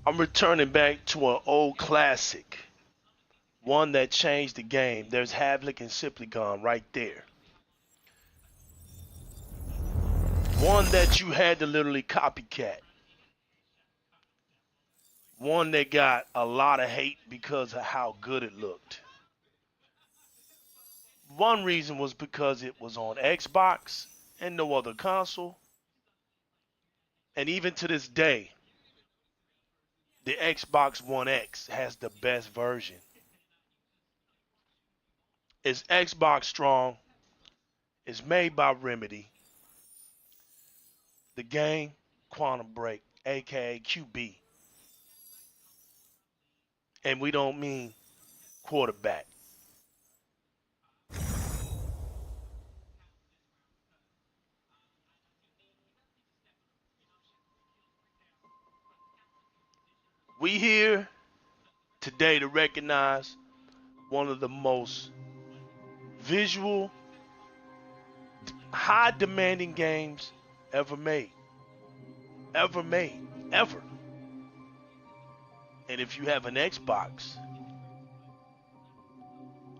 I'm returning back to an old classic, one that changed the game. There's Havlik and Simply Gone right there. One that you had to literally copycat. One that got a lot of hate because of how good it looked. One reason was because it was on Xbox and no other console. And even to this day, the Xbox One X has the best version. It's Xbox strong. It's made by Remedy. The game, Quantum Break, aka QB. And we don't mean quarterback. We here today to recognize one of the most visual, high demanding games ever made. Ever made. Ever. And if you have an Xbox,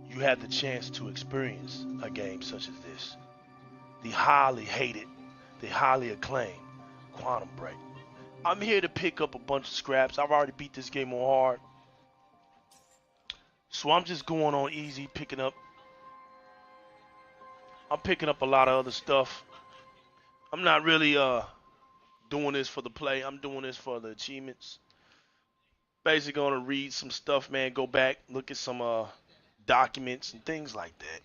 you have the chance to experience a game such as this. The highly hated, the highly acclaimed Quantum Break. I'm here to pick up a bunch of scraps. I've already beat this game on hard. So I'm just going on easy, I'm picking up a lot of other stuff. I'm not really doing this for the play. I'm doing this for the achievements. Basically gonna read some stuff, man, go back, look at some documents and things like that.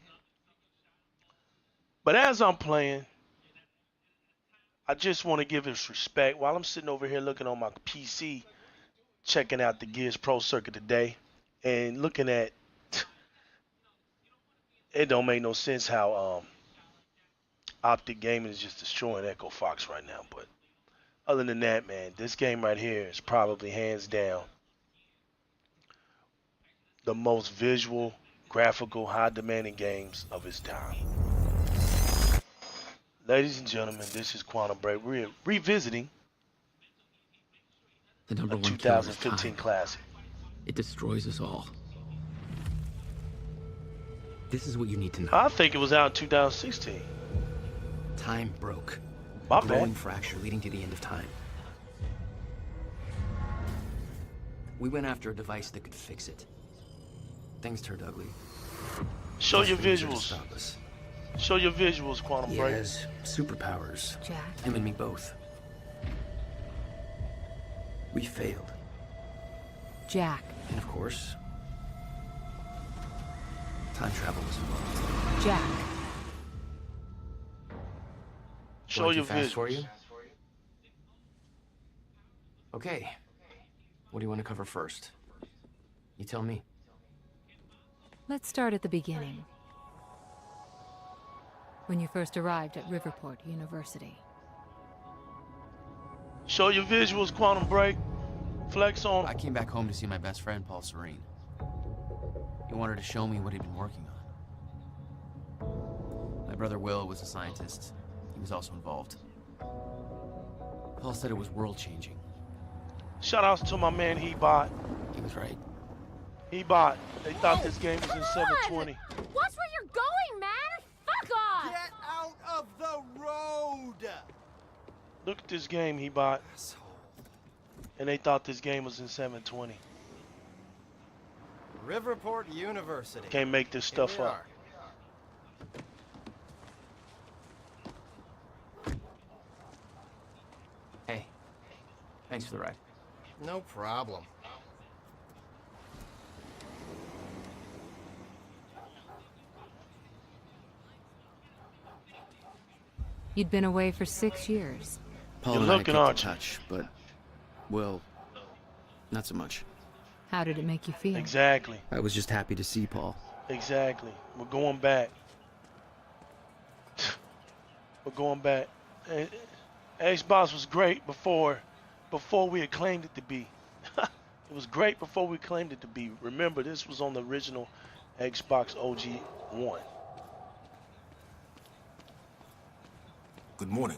But as I'm playing, I just want to give this respect while I'm sitting over here looking on my PC, checking out the Gears Pro Circuit today, and looking at it don't make no sense how Optic Gaming is just destroying Echo Fox right now. But other than that, man, this game right here is probably hands down the most visual, graphical, high demanding games of its time. Ladies and gentlemen, this is Quantum Break. We're revisiting The a number one killer is 2015 time. classic. It destroys us all. This is what you need to know. I think it was out in 2016. Time broke. My A growing bad. fracture leading to the end of time. We went after a device that could fix it. Things turned ugly. Show your Things are to visuals. stop us. Show your visuals, Quantum He Break. has superpowers. Jack. Him and me both. We failed. Jack. And of course, time travel was involved. Jack. Show Going your too fast for visuals. you? Okay. What do you want to cover first? You tell me. Let's start at the beginning. When you first arrived at Riverport University. Show your visuals, Quantum Break. Flex on. I came back home to see my best friend, Paul Serene. He wanted to show me what he'd been working on. My brother Will was a scientist. He was also involved. Paul said it was world-changing. Shout outs to my man Hebot. He was right. Hebot. They thought this game was in 720. Watch where you're going, man! Fuck off! Get out of the road! Look at this game, Hebot. Asshole. And they thought this game was in 720. Riverport University. Can't make this Here stuff we up. are. Hey, thanks for the ride. No problem. You'd been away for 6 years. Paul You're and I looking, kept in aren't you? touch, but, well, not so much. How did it make you feel? Exactly. I was just happy to see Paul. Exactly. We're going back. We're going back. Xbox was great before we had claimed it to be. It was great before we claimed it to be. Remember, this was on the original Xbox OG 1. Good morning.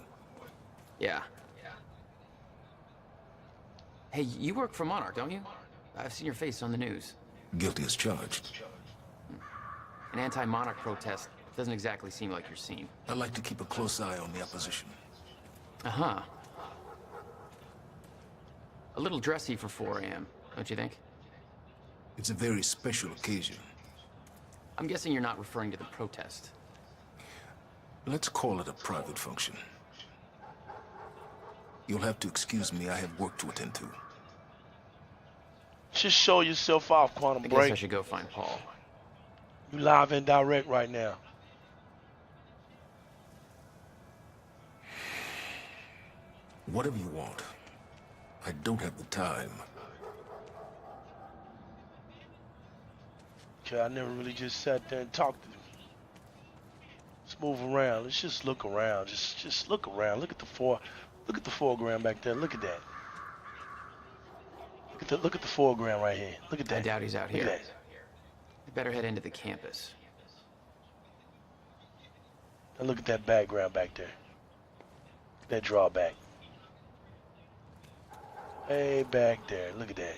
Yeah. Hey, you work for Monarch, don't you? I've seen your face on the news. Guilty as charged. An anti-Monarch protest doesn't exactly seem like your scene. I like to keep a close eye on the opposition. Uh-huh. A little dressy for 4 a.m., don't you think? It's a very special occasion. I'm guessing you're not referring to the protest. Let's call it a private function. You'll have to excuse me, I have work to attend to. Just show yourself off, Quantum I guess Break. I should go find Paul. You live and direct right now. Whatever you want. I don't have the time. Okay, I never really just sat there and talked to them. Let's move around. Let's just look around. Just look around. Look at the foreground back there. Look at that. Look at the foreground right here. Look at that. I doubt he's out Look here. at that. We better head into the campus. And look at that background back there. That drawback. Way back there. Look at that.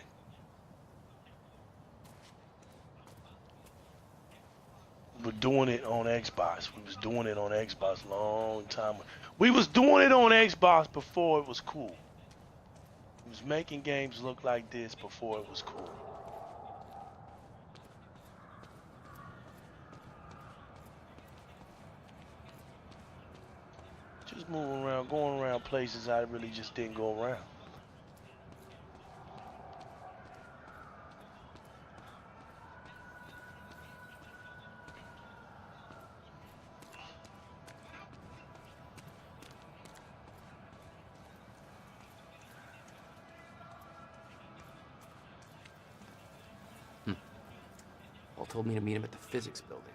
We're doing it on Xbox. We was doing it on Xbox a long time. We was doing it on Xbox before it was cool. We was making games look like this before it was cool. Just moving around, going around places I really just didn't go around. Paul told me to meet him at the physics building.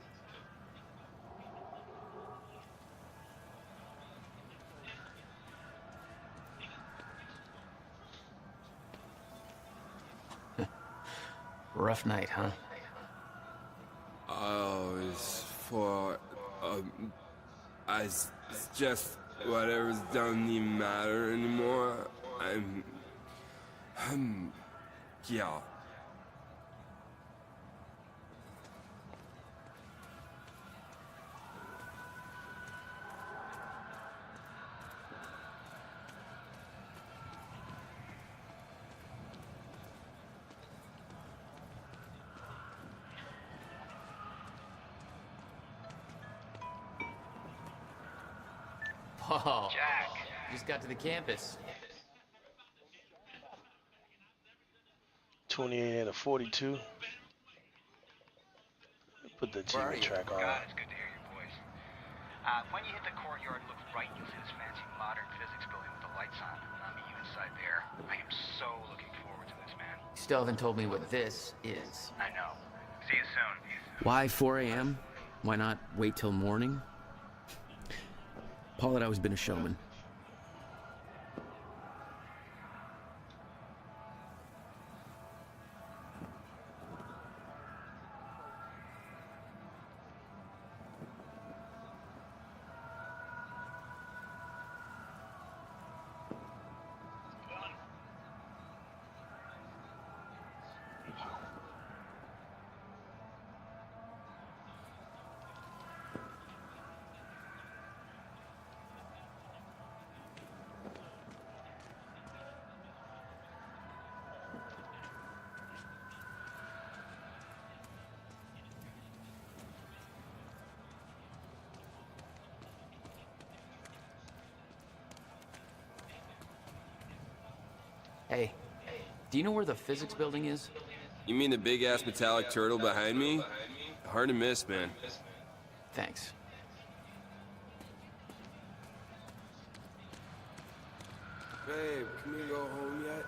Rough night, huh? Oh, it's for, it's just whatever's doesn't even matter anymore. Yeah. Paul. Jack. Just got to the campus. 28 and a 42. Put the TV track on. God, it's good to hear your voice. When you hit the courtyard, look right, you'll see this fancy modern physics building with the lights on. I'll meet you inside there. I am so looking forward to this, man. You still haven't told me what this is. I know. See you soon. Why 4 a.m.? Why not wait till morning? Paul had always been a showman. Hey, do you know where the physics building is? You mean the big-ass metallic turtle behind me? Hard to miss, man. Thanks. Babe, can we go home yet?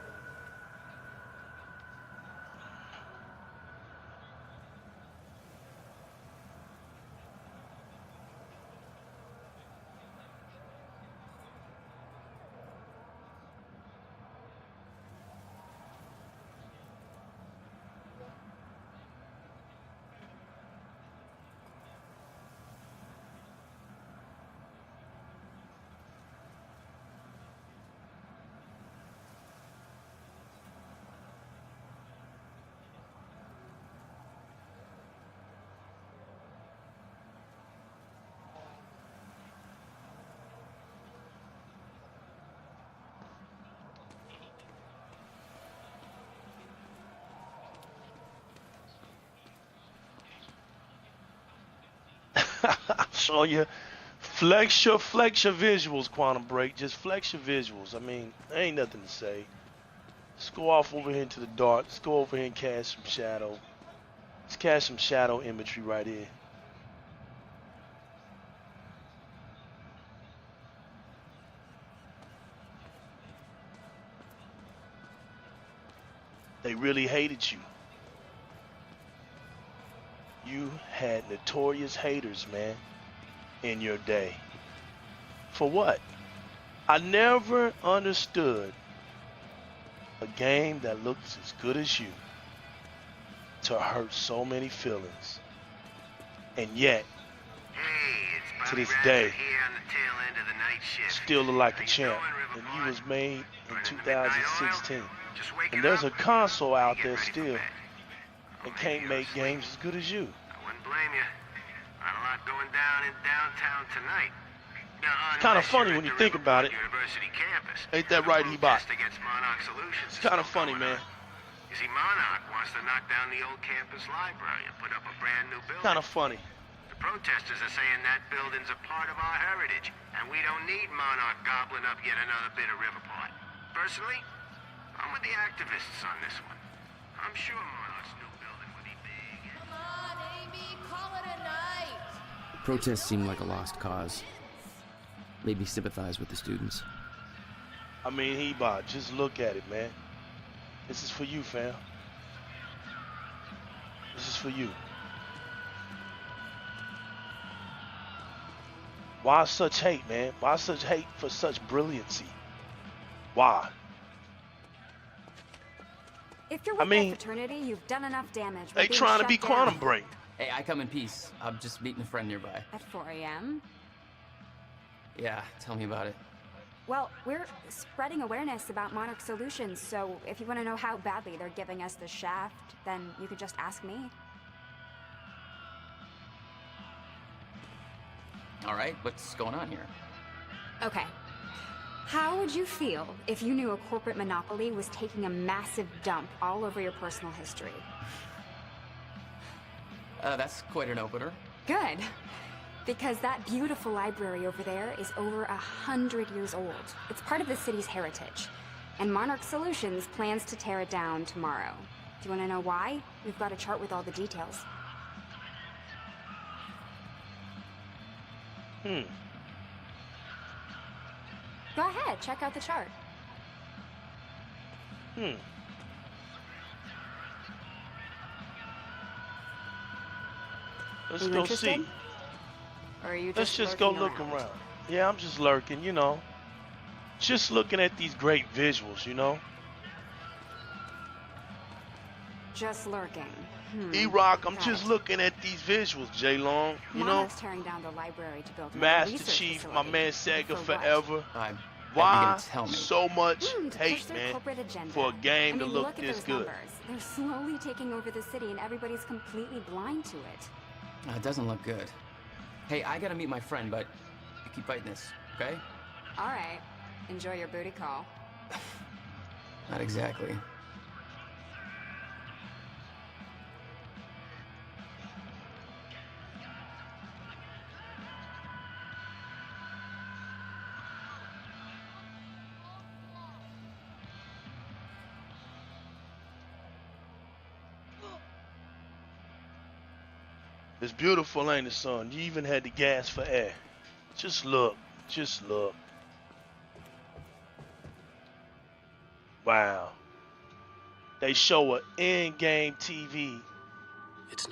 Show you, flex your visuals, Quantum Break. Just flex your visuals. I mean, there ain't nothing to say. Let's go off over here into the dark. Let's go over here and cast some shadow. Let's cast some shadow imagery right here. They really hated you. You had notorious haters, man, in your day. For what? I never understood a game that looks as good as you to hurt so many feelings. And yet, to this day, still look like a champ. And you was made in 2016. And there's a console out there still that can't make games as good as you. I wouldn't blame you. Not a lot going down in downtown tonight. It's kind of funny when you think about it. University campus. Ain't that right, Ebot? Against Monarch Solutions. It's kind of funny, man. You see, Monarch wants to knock down the old campus library and put up a brand new building. Kind of funny. The protesters are saying that building's a part of our heritage, and we don't need Monarch gobbling up yet another bit of Riverport. Personally, I'm with the activists on this one. I'm sure Monarch's new building will be big. Come on, Amy, call it a night. Protests seem like a lost cause. Made me sympathize with the students. I mean, Ebot, just look at it, man. This is for you, fam. This is for you. Why such hate, man? Why such hate for such brilliancy? Why? If you're with that fraternity, you've done enough damage. They trying to be Quantum Break. Hey, I come in peace. I'm just meeting a friend nearby. At 4 a.m.? Yeah, tell me about it. Well, we're spreading awareness about Monarch Solutions, so if you want to know how badly they're giving us the shaft, then you could just ask me. All right, what's going on here? Okay. How would you feel if you knew a corporate monopoly was taking a massive dump all over your personal history? That's quite an opener. Good. Because that beautiful library over there is over 100 years old. It's part of the city's heritage. And Monarch Solutions plans to tear it down tomorrow. Do you want to know why? We've got a chart with all the details. Go ahead, check out the chart. Let's go see. Or are you just Let's just go lurking look around? around. Yeah, I'm just lurking, you know. Just looking at these great visuals, you know. Just lurking. E-Rock, I'm just looking at these visuals, J-Long, you know. Tearing down the library to build Master Chief, my man Sega forever. Why so much hate, man, for a game to look look at this those good? Numbers. They're slowly taking over the city and everybody's completely blind to it. It doesn't look good. Hey, I gotta meet my friend, but you keep fighting this, okay? All right. Enjoy your booty call. Not exactly. It's beautiful, ain't it, son? You even had the gas for air. Just look. Just look. Wow. They show a in-game TV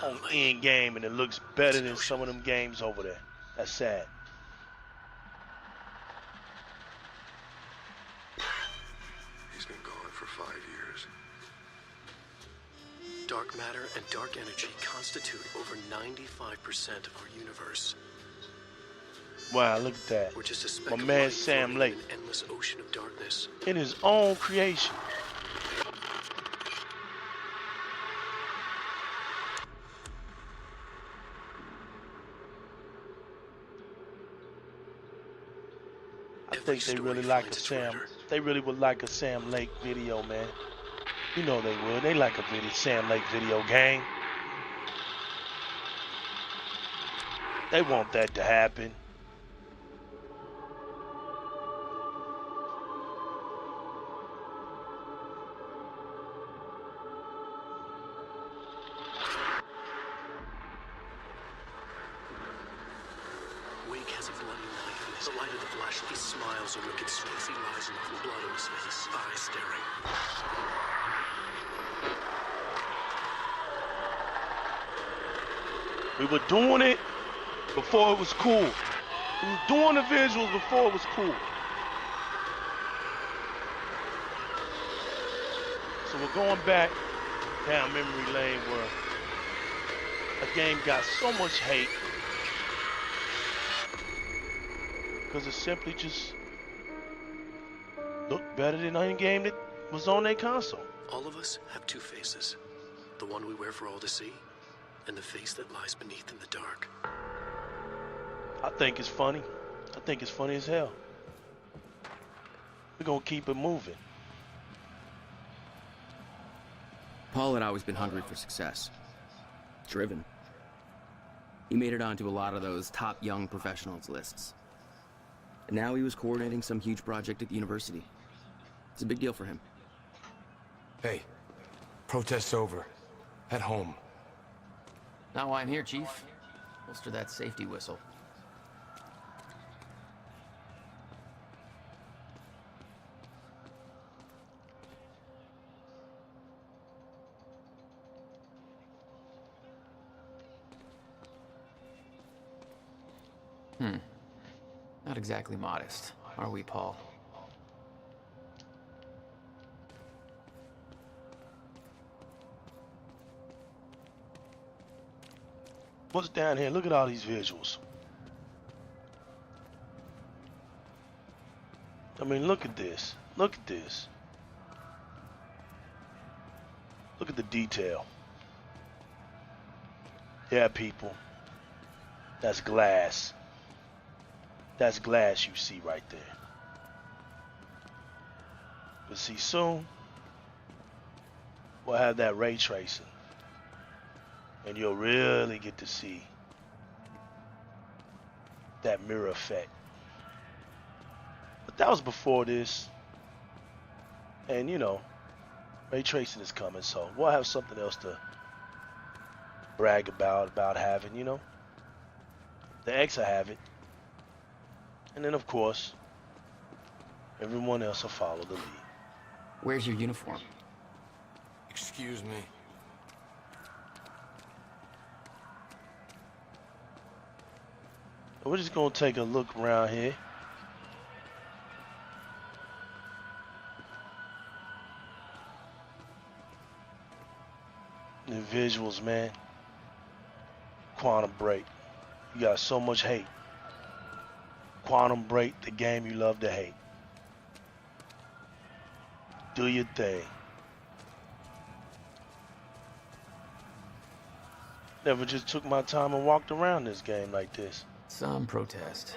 on in-game, and it looks better than some of them games over there. That's sad. He's been gone for 5 years. Dark matter and dark energy constitute over 95% of our universe. Wow, look at that. We're just a speck My of man light Sam floating Lake. in an endless ocean of darkness. In his own creation. I think they really like a Sam. They really would like a Sam Lake video, man. You know they would. They like a Sam Lake video game. They want that to happen. Wake has a bloody knife in his light of the flashlight. He smiles a wicked face. He lies enough with blood on his face. Eyes staring. We were doing it before it was cool. We were doing the visuals before it was cool. So we're going back down memory lane where a game got so much hate because it simply just looked better than any game that was on their console. All of us have two faces. The one we wear for all to see, and the face that lies beneath in the dark. I think it's funny. I think it's funny as hell. We're gonna keep it moving. Paul had always been hungry for success. Driven. He made it onto a lot of those top young professionals lists. And now he was coordinating some huge project at the university. It's a big deal for him. Hey, protest's over. At home. Not why I'm here, Chief. Holster that safety whistle. Not exactly modest, are we, Paul? What's down here? Look at all these visuals. I mean, look at this. Look at this. Look at the detail. Yeah, people. That's glass. That's glass you see right there. But see, soon we'll have that ray tracing. And you'll really get to see that mirror effect. But that was before this. And you know, ray tracing is coming, so we'll have something else to brag about having, you know. The X will have it. And then of course, everyone else will follow the lead. Where's your uniform? Excuse me. We're just gonna take a look around here. The visuals, man. Quantum Break. You got so much hate. Quantum Break, the game you love to hate. Do your thing. Never just took my time and walked around this game like this. Some protest.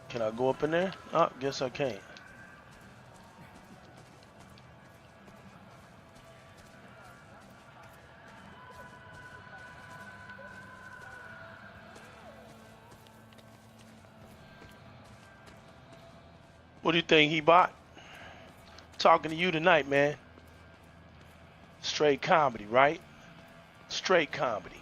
Can I go up in there? Oh, guess I can't. What do you think he bought? Talking to you tonight, man. Straight comedy, right? Straight comedy.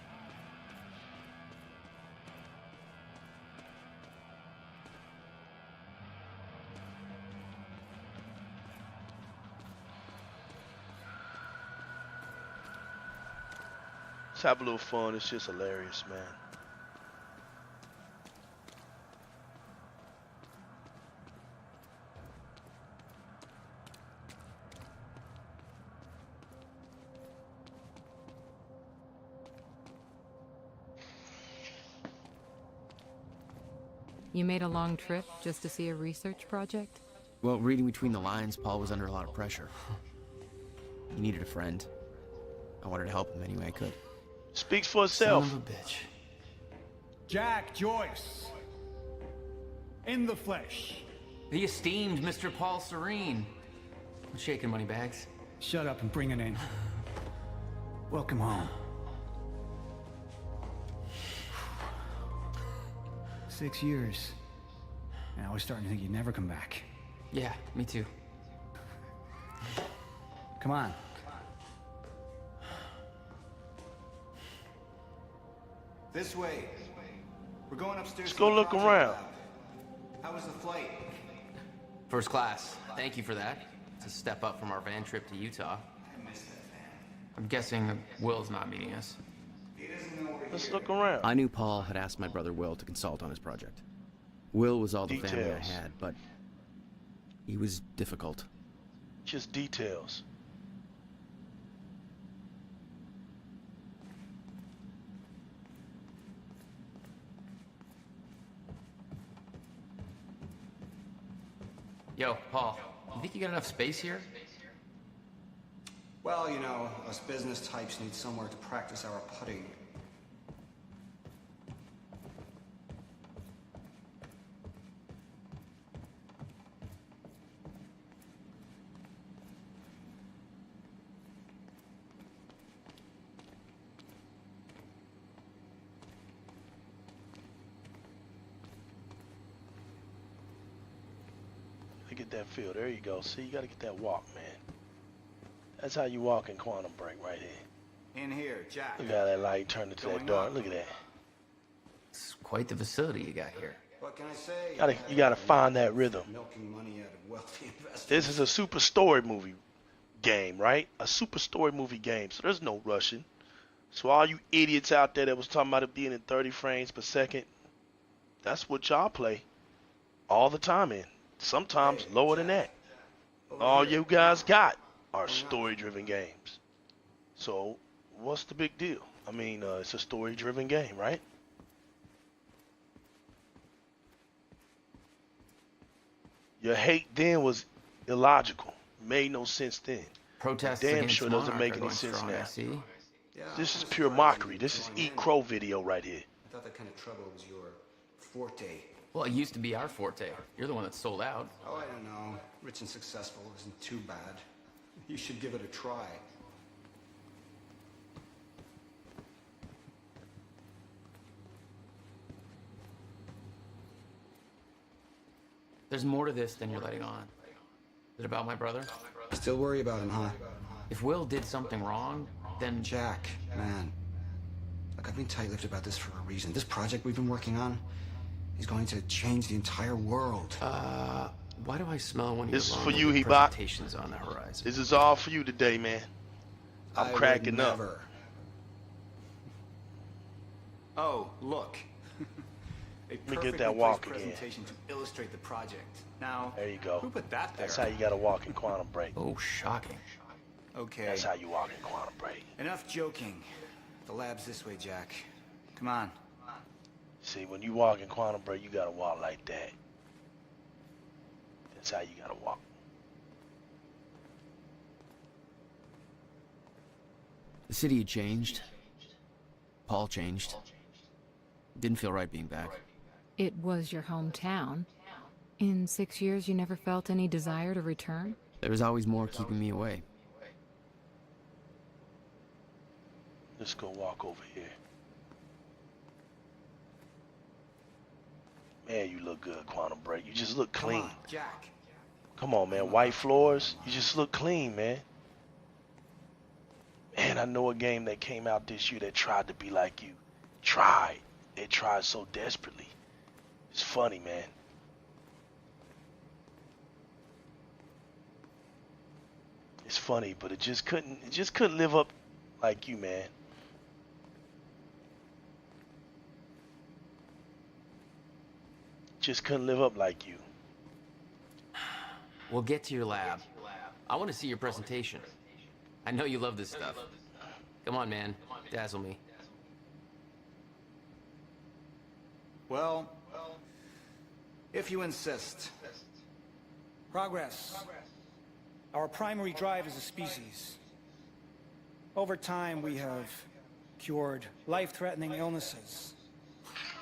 Let's have a little fun. It's just hilarious, man. You made a long trip just to see a research project? Well, reading between the lines, Paul was under a lot of pressure. He needed a friend. I wanted to help him any way I could. Speaks for itself. Son of a bitch. Jack, Joyce. in the flesh. The esteemed Mr. Paul Serene. What's shaking, Moneybags? Shut up and bring it in. Welcome home. 6 years. And I was starting to think you'd never come back. Yeah, me too. Come on. This way. We're going upstairs. Let's go look around. How was the flight? First class. Thank you for that. It's a step up from our van trip to Utah. I'm guessing Will's not meeting us. Let's look around. I knew Paul had asked my brother Will to consult on his project. Will was all the family I had, but he was difficult. Just details. Yo, Paul, you think you got enough space here? Well, you know, us business types need somewhere to practice our putting. Look at that feel. There you go. See, you got to get that walk, man. That's how you walk in Quantum Break right here. In here, Jack. Look how that light turned into that dark. Look at that. It's quite the facility you got here. What can I say? You gotta find that rhythm. Milking money out of wealthy investors. This is a super story movie game, right? A super story movie game. So there's no rushing. So all you idiots out there that was talking about it being in 30 frames per second, that's what y'all play all the time in. Sometimes lower than that. All you guys got are story-driven games. So what's the big deal? I mean, it's a story-driven game, right? Your hate then was illogical. Made no sense then. Protests Damn against sure doesn't Monarch make are any going sense strong, now. I see. This is pure mockery. This is Eat Crow video right here. I thought that kind of trouble was your forte. Well, it used to be our forte. You're the one that sold out. Oh, I don't know. Rich and successful isn't too bad. You should give it a try. There's more to this than you're letting on. Is it about my brother? Still worry about him, huh? If Will did something wrong, then... Jack, man. Look, I've been tight-lipped about this for a reason. This project we've been working on is going to change the entire world. Why do I smell one of This is your for you, long-winded Hebot. presentations on the horizon? This is all for you today, man. I'm cracking up. Never. Oh, look. Let me get that walk again. Presentation to illustrate the project. Now, there you go. Who put that there? That's how you gotta walk in Quantum Break. Oh, shocking. Okay. That's how you walk in Quantum Break. Enough joking. The lab's this way, Jack. Come on. See, when you walk in Quantum Break, you gotta walk like that. That's how you gotta walk. The city had changed. Paul changed. Didn't feel right being back. It was your hometown. In 6 years, you never felt any desire to return? There was always more keeping me away. Let's go walk over here. Man, you look good, Quantum Break. You just look clean. Come on, Jack. Come on, man. White floors. You just look clean, man. Man, I know a game that came out this year that tried to be like you. Tried. They tried so desperately. It's funny, man. It's funny, but it just couldn't live up like you, man. Just couldn't live up like you. We'll get to your lab. I want to see your presentation. I know you love this stuff. Come on, man. Dazzle me. Well, if you insist. Progress. Our primary drive as a species. Over time, we have cured life-threatening illnesses.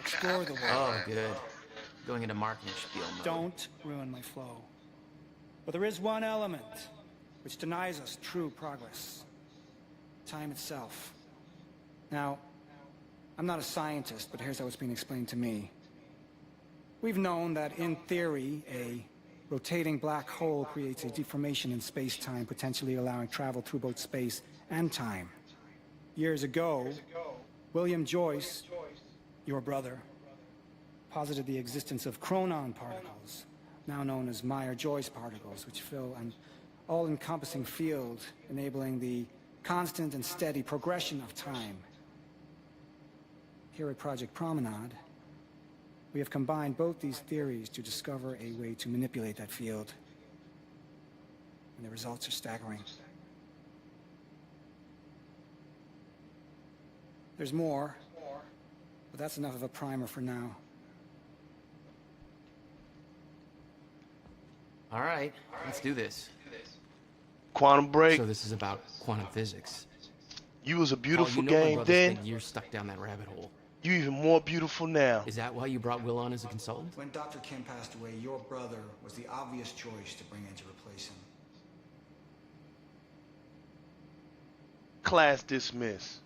Explore the world. Oh, good. going into marketing spiel mode. Don't ruin my flow. But there is one element which denies us true progress. Time itself. Now, I'm not a scientist, but here's how it's been explained to me. We've known that, in theory, a rotating black hole creates a deformation in space-time, potentially allowing travel through both space and time. Years ago, William Joyce, your brother, posited the existence of chronon particles, now known as Meyer-Joyce particles, which fill an all-encompassing field, enabling the constant and steady progression of time. Here at Project Promenade, we have combined both these theories to discover a way to manipulate that field. And the results are staggering. There's more, but that's enough of a primer for now. All right, let's do this. Quantum Break. So this is about quantum physics. You was a beautiful Paul, you know game my brother then. spent years stuck down that rabbit hole. You even more beautiful now. Is that why you brought Will on as a consultant? When Dr. Kim passed away, your brother was the obvious choice to bring in to replace him. Class dismissed.